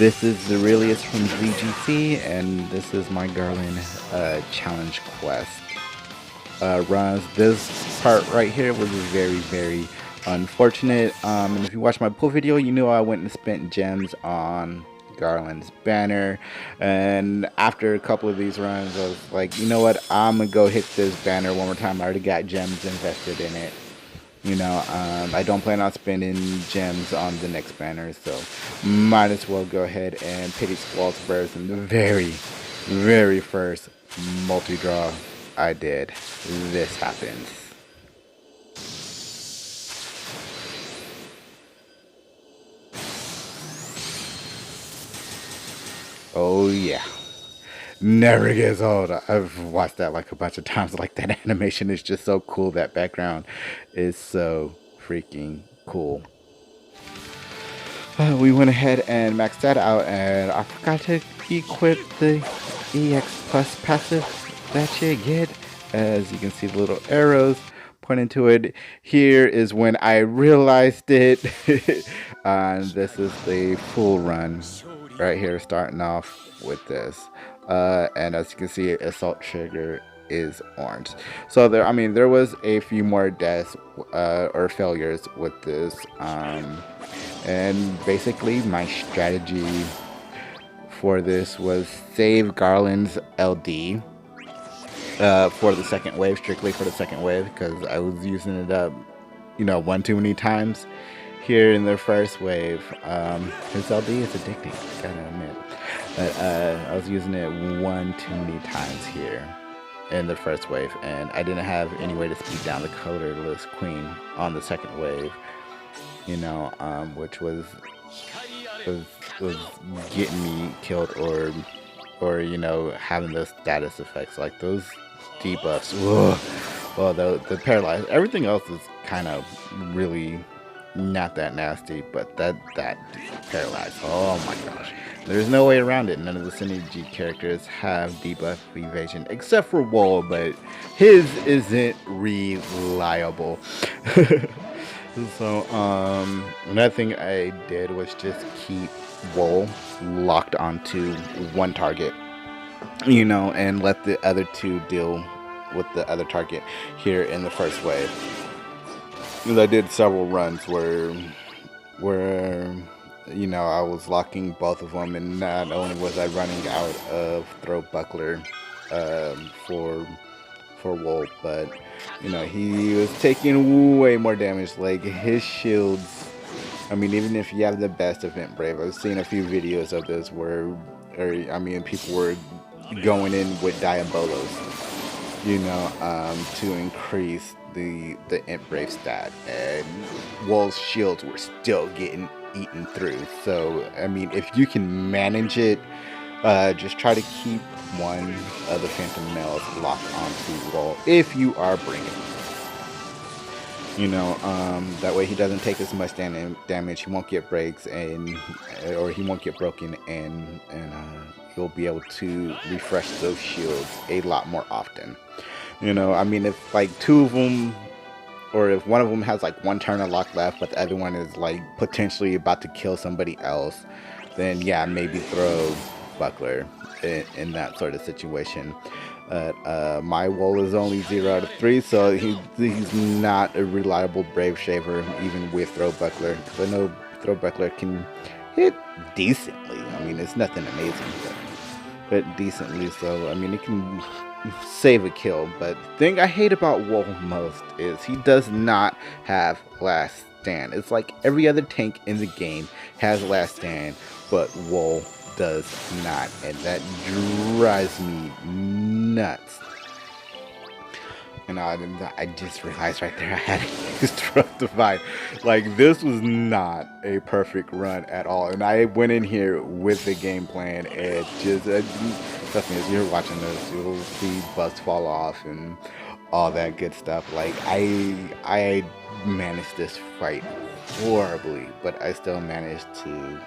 This is Zirillius from ZGC, and this is my Garland challenge quest runs. This part right here was very unfortunate. And if you watched my pull video, you knew I went and spent gems on Garland's banner, and after a couple of these runs I was like, you know what, I'm gonna go hit this banner one more time. I already got gems invested in it. You know, I don't plan on spending gems on the next banner, so might as well go ahead and pity Squall Spurs in the very first multi-draw I did. This happens. Oh yeah. Never gets old. I've watched that like a bunch of times. Like, that animation is just so cool. That background is so freaking cool. We went ahead and maxed that out, and I forgot to equip the EX Plus passive that you get. As you can see, the little arrows pointing to it. Here is when I realized it. And this is the full run right here, starting off with this. And as you can see, assault trigger is orange. So there was a few more deaths or failures with this, and basically my strategy for this was save Garland's LD for the second wave, strictly for the second wave, because I was using it up, one too many times here in the first wave. His LD is addicting, gotta admit. But I was using it one too many times here in the first wave, and I didn't have any way to speed down the colorless queen on the second wave, which was getting me killed, or having those status effects, like those debuffs. Ugh. Well, the paralyzed, everything else is kind of really not that nasty, but that paralyzed, oh my gosh. There's no way around it. None of the synergy characters have debuff evasion except for WoL, but his isn't reliable. So another thing I did was just keep WoL locked onto one target, and let the other two deal with the other target here in the first wave. Because I did several runs where I was locking both of them, and not only was I running out of throw buckler for WoL, but he was taking way more damage. Like, his shields, even if you have the best event brave, I've seen a few videos of this where people were going in with diabolos, to increase the int brave stat, and WoL's shields were still getting eaten through. So if you can manage it, just try to keep one of the phantom males locked onto WoL if you are bringing, that way he doesn't take as much damage, he won't get breaks, or he won't get broken, and you'll be able to refresh those shields a lot more often. If like two of them, or if one of them has like one turn of luck left, but the other one is like potentially about to kill somebody else, then yeah, maybe throw buckler in that sort of situation. My WoL is only 0 out of 3, so he's not a reliable brave shaver even with throw buckler, because I know throw buckler can hit decently. It's nothing amazing, but decently. So it can save a kill. But the thing I hate about WoL most is he does not have last stand. It's like every other tank in the game has last stand, but WoL does not, and that drives me nuts. I just realized right there I had to use Trust Divide. Like, this was not a perfect run at all, and I went in here with the game plan, and just trust me, as you're watching this, you'll see busts fall off and all that good stuff. Like, I managed this fight horribly, but I still managed to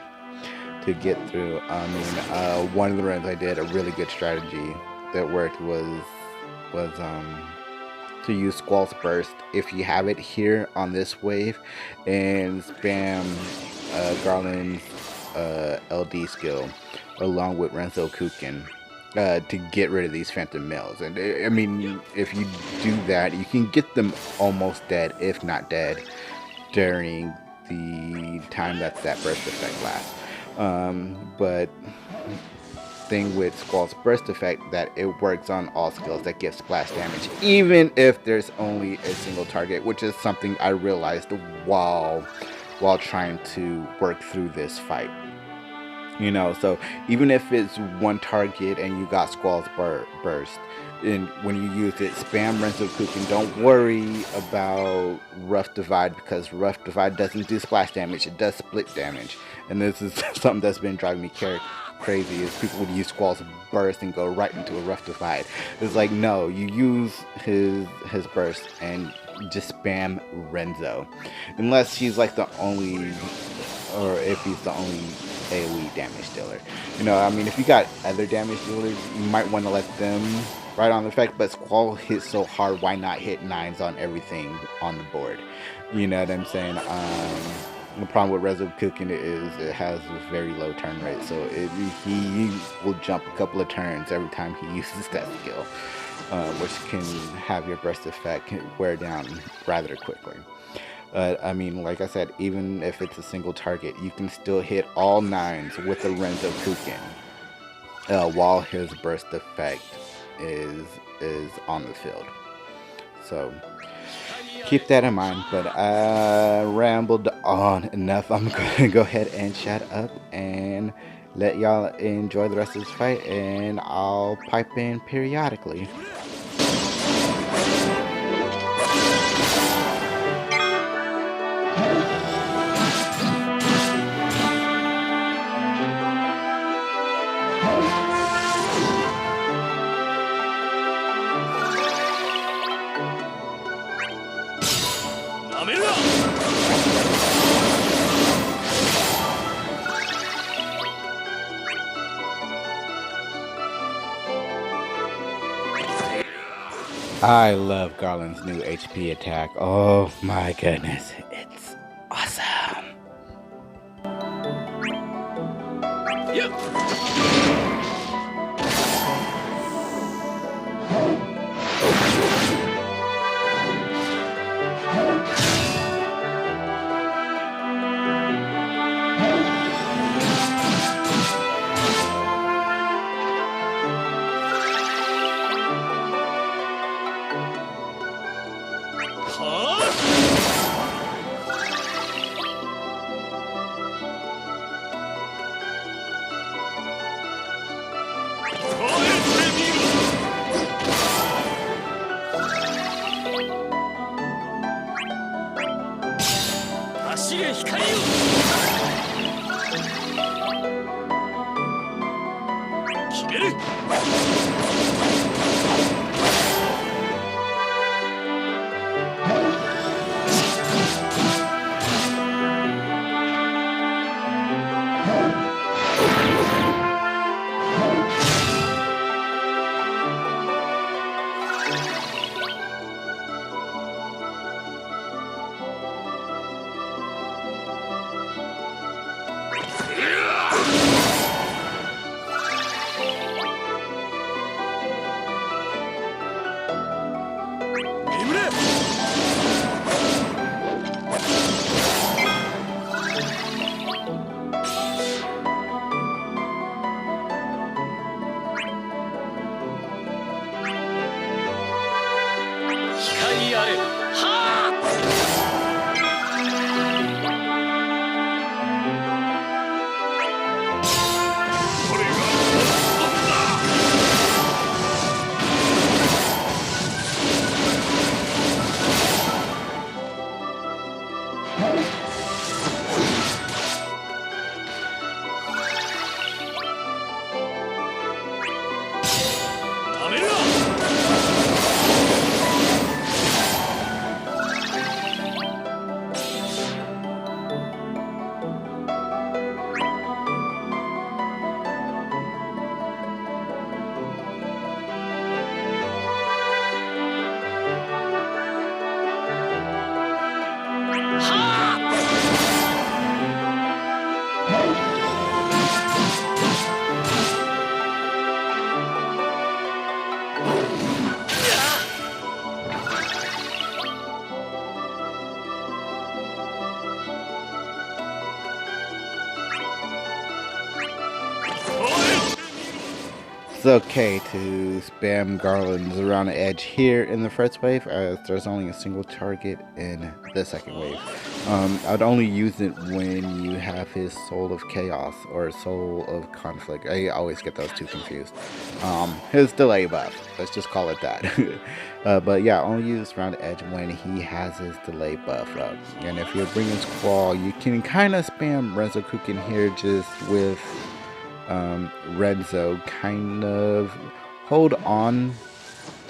get through. One of the runs I did, a really good strategy that worked was to use Squall's Burst if you have it here on this wave, and spam Garland's LD skill along with Renzokuken to get rid of these phantom males. And I mean, if you do that, you can get them almost dead, if not dead, during the time that burst effect lasts. But thing with Squall's burst effect that it works on all skills that give splash damage, even if there's only a single target, which is something I realized while trying to work through this fight. You know, so even if it's one target and you got Squall's burst, and when you use it, spam Renzokuken. Don't worry about Rough Divide, because Rough Divide doesn't do splash damage, it does split damage. And this is something that's been driving me crazy, is people would use Squall's burst and go right into a Rough Divide. It's like, no, you use his burst and just spam Renzo, unless he's like the only, or if he's the only AoE damage dealer. You know, I mean, if you got other damage dealers, you might want to let them right on the effect, but Squall hits so hard, why not hit 9s on everything on the board? You know what I'm saying? The problem with Renzokuken is it has a very low turn rate, so he will jump a couple of turns every time he uses that skill, which can have your burst effect wear down rather quickly. I mean, like I said, even if it's a single target, you can still hit all 9s with the Renzokuken while his burst effect is on the field. So keep that in mind. But I rambled on enough. I'm gonna go ahead and shut up and let y'all enjoy the rest of this fight, and I'll pipe in periodically. I love Garland's new HP attack. Oh my goodness, it's awesome. Yep. It's okay to spam Garlands around the edge here in the first wave, as there's only a single target in the second wave. I'd only use it when you have his Soul of Chaos or Soul of Conflict. I always get those two confused. His delay buff, let's just call it that. But yeah, only use around the edge when he has his delay buff up. And if you're bringing Squall, you can kind of spam Renzokuken here just with Renzo, kind of hold on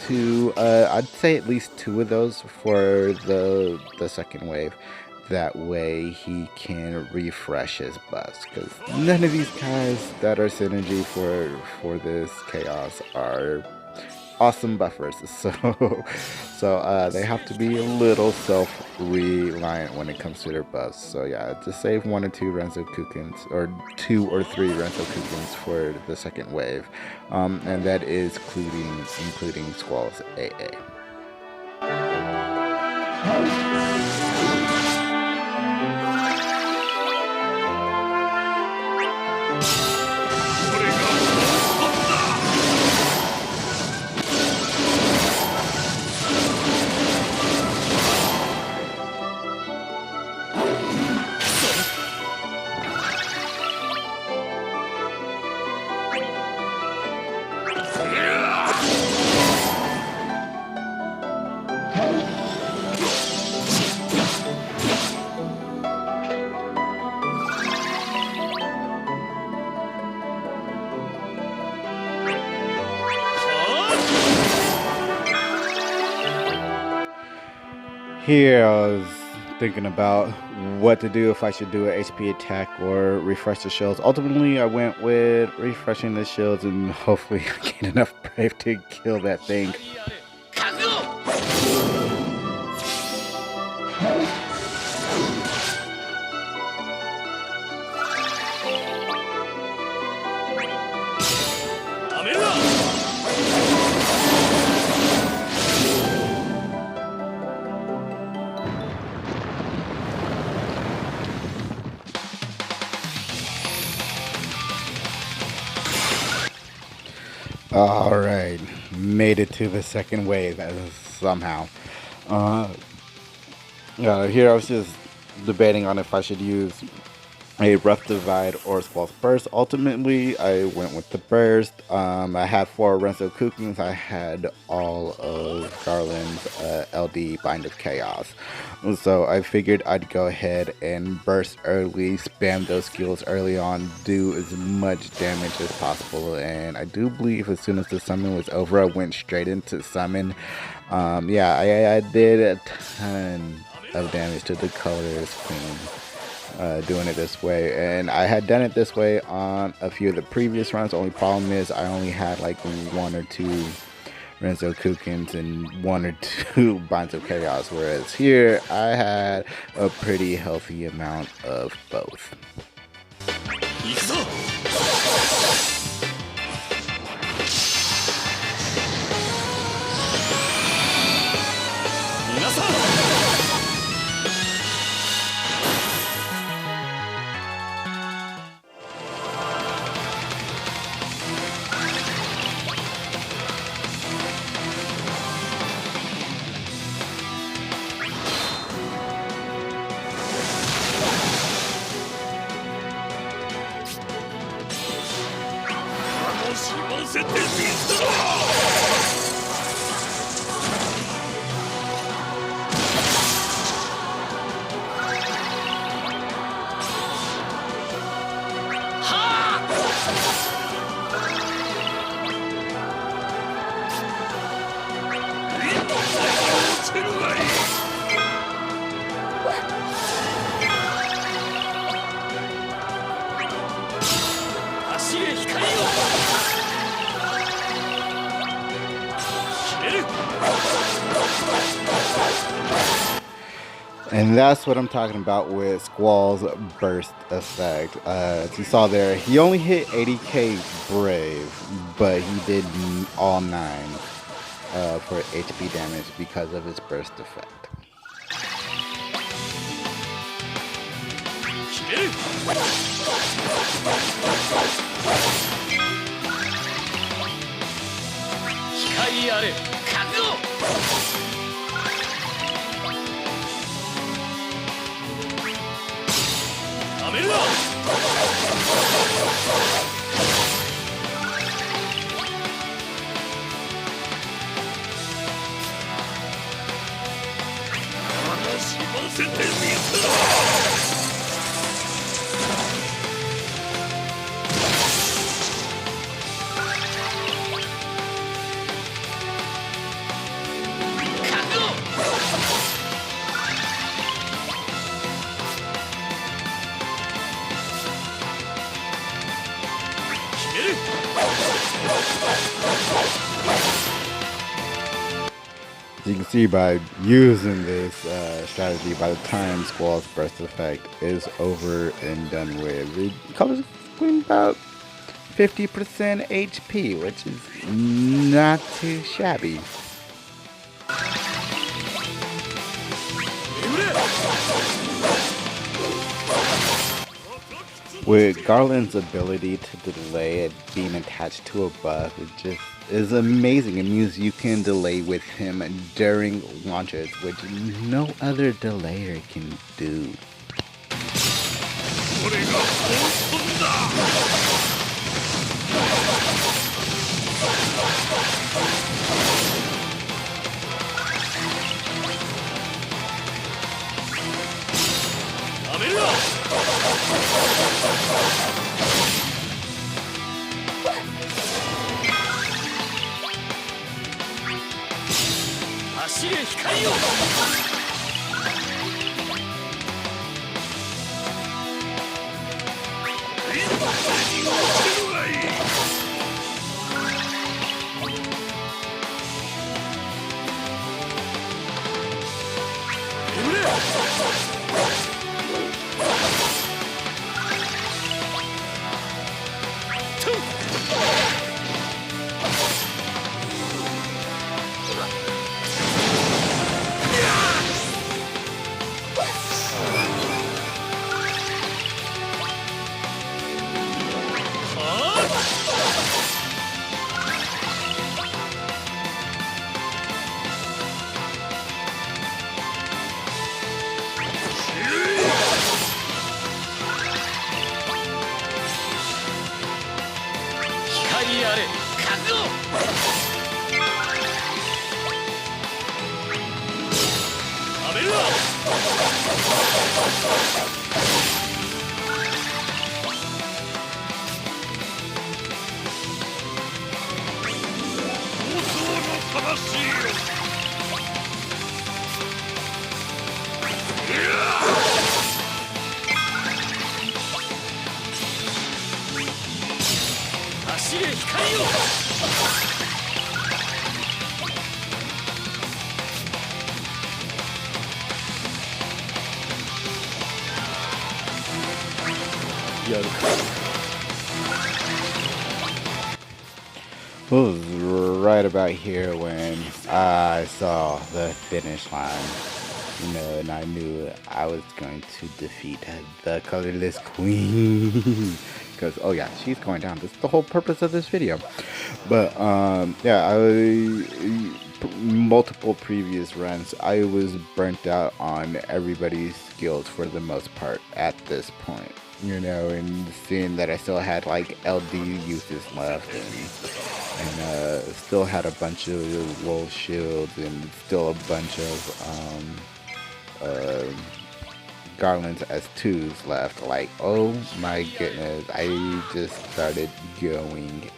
to I'd say at least 2 of those for the second wave. That way he can refresh his buffs, because none of these guys that are synergy for this chaos are awesome buffers, so they have to be a little self-reliant when it comes to their buffs. So yeah, just save 1 or 2 Renzokukens, or 2 or 3 Renzokukens for the second wave, and that is including Squall's AA. Here I was thinking about what to do, if I should do an HP attack or refresh the shields. Ultimately, I went with refreshing the shields, and hopefully I get enough brave to kill that thing. Alright, made it to the second wave somehow. Here I was just debating on if I should use a Rough Divide or Squall's Burst. Ultimately, I went with the Burst. I had 4 Renzokukens. I had all of Garland's LD Bind of Chaos. So I figured I'd go ahead and burst early, spam those skills early on, do as much damage as possible. And I do believe as soon as the summon was over, I went straight into summon. I did a ton of damage to the Colorless Queen. Doing it this way, and I had done it this way on a few of the previous runs. The only problem is I only had like 1 or 2 Renzokukens and 1 or 2 Binds of Chaos, whereas here I had a pretty healthy amount of both. And that's what I'm talking about with Squall's burst effect. As you saw there, he only hit 80k brave, but he did all 9 for HP damage because of his burst effect. As you can see, by using this strategy, by the time Squall's burst effect is over and done with, it covers about 50% HP, which is not too shabby. With Garland's ability to delay it being attached to a buff, it just is amazing. It means you can delay with him during launches, which no other delayer can do. It was right about here when I saw the finish line, you know, and I knew I was going to defeat the colorless queen. Because, oh yeah, she's going down. That's the whole purpose of this video. But, yeah, multiple previous runs, I was burnt out on everybody's skills for the most part at this point. You know, and seeing that I still had like LD uses left and still had a bunch of WoL shields and still a bunch of Garland's S2s left. Like, oh my goodness, I just started going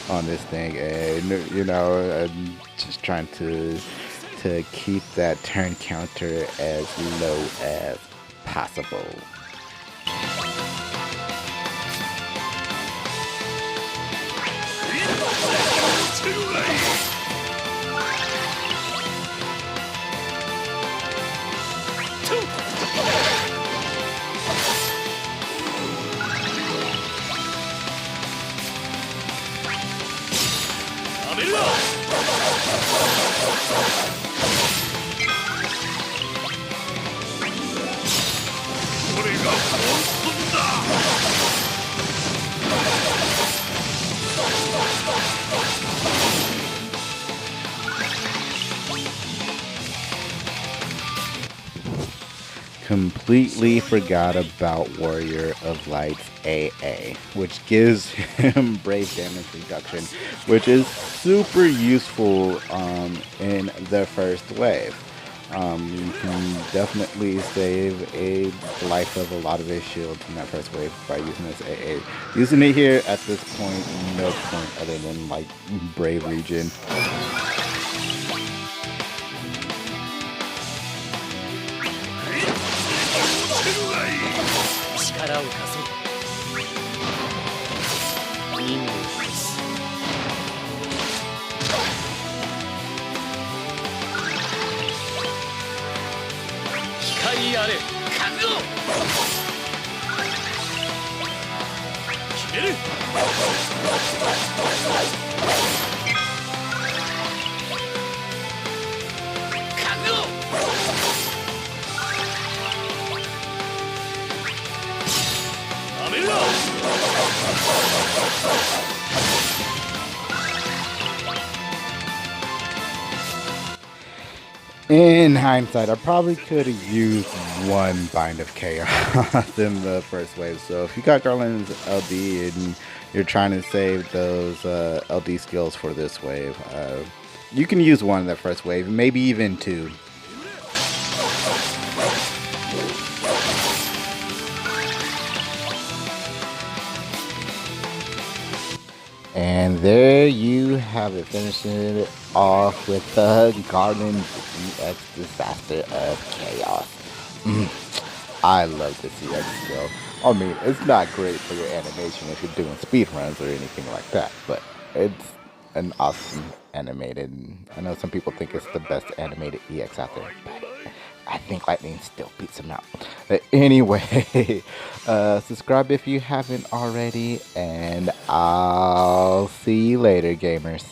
on this thing, and you know, I'm just trying to keep that turn counter as low as possible. completely forgot about Warrior of Light's AA, which gives him brave damage reduction, which is super useful in the first wave. You can definitely save a life of a lot of his shields in that first wave by using this AA. Using it here at this point, no point other than like Brave Regen. In hindsight, I probably could have used one Bind of Chaos in the first wave. So if you got Garland's LD and you're trying to save those LD skills for this wave, you can use one in that first wave, maybe even two. And there you have it, finishing it off with the Garland CX Disaster of Chaos. I love the CX skill. I mean, it's not great for your animation if you're doing speedruns or anything like that, but it's an awesome animated. I know some people think it's the best animated EX out there, but I think Lightning still beats him out. But anyway, subscribe if you haven't already, and I'll see you later, gamers.